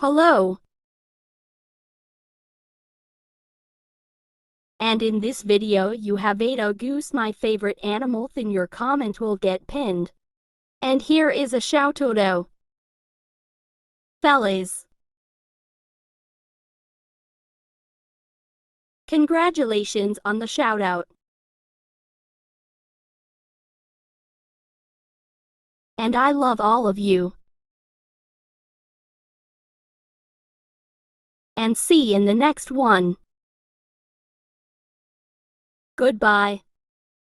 Hello. And in this video you have Ada Goose, my favorite animal, then your comment will get pinned. And here is a shoutouto. Fellas, congratulations on the shoutout. And I love all of you. And see you in the next one. Goodbye.